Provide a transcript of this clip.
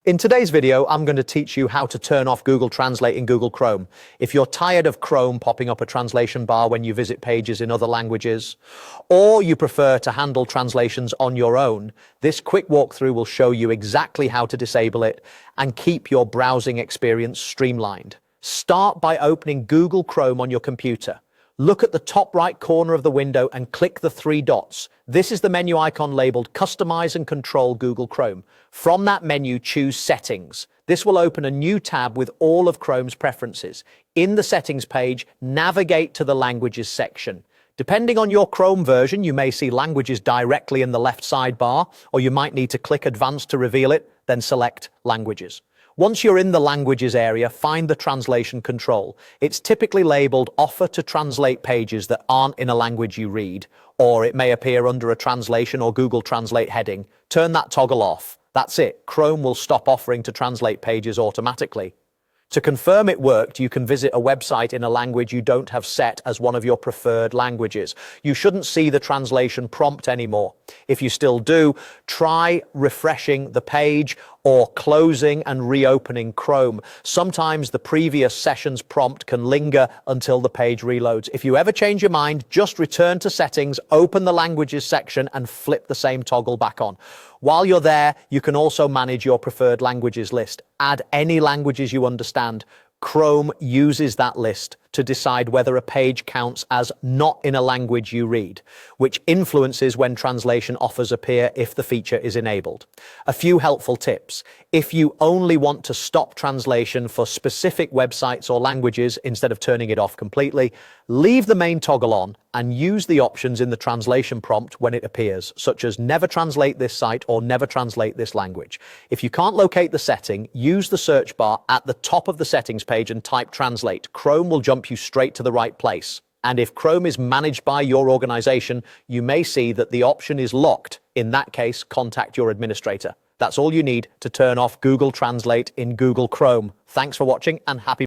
In today's video, I'm going to teach you how to turn off Google Translate in Google Chrome. If you're tired of Chrome popping up a translation bar when you visit pages in other languages, or you prefer to handle translations on your own, this quick walkthrough will show you exactly how to disable it and keep your browsing experience streamlined. Start by opening Google Chrome on your computer. Look at the top right corner of the window and click the three dots. This is the menu icon labeled Customize and Control Google Chrome. From that menu, choose Settings. This will open a new tab with all of Chrome's preferences. In the Settings page, navigate to the Languages section. Depending on your Chrome version, you may see Languages directly in the left sidebar, or you might need to click Advanced to reveal it, then select Languages. Once you're in the Languages area, find the Translation control. It's typically labeled Offer to translate pages that aren't in a language you read, or it may appear under a Translation or Google Translate heading. Turn that toggle off. That's it. Chrome will stop offering to translate pages automatically. To confirm it worked, you can visit a website in a language you don't have set as one of your preferred languages. You shouldn't see the translation prompt anymore. If you still do, try refreshing the page or closing and reopening Chrome. Sometimes the previous session's prompt can linger until the page reloads. If you ever change your mind, just return to Settings, open the Languages section, and flip the same toggle back on. While you're there, you can also manage your preferred languages list. Add any languages you understand. Chrome uses that list to decide whether a page counts as not in a language you read, which influences when translation offers appear if the feature is enabled. A few helpful tips. If you only want to stop translation for specific websites or languages instead of turning it off completely, leave the main toggle on and use the options in the translation prompt when it appears, such as never translate this site or never translate this language. If you can't locate the setting, use the search bar at the top of the settings page and type translate. Chrome will jump you straight to the right place. And if Chrome is managed by your organization, you may see that the option is locked. In that case, contact your administrator. That's all you need to turn off Google Translate in Google Chrome. Thanks for watching and happy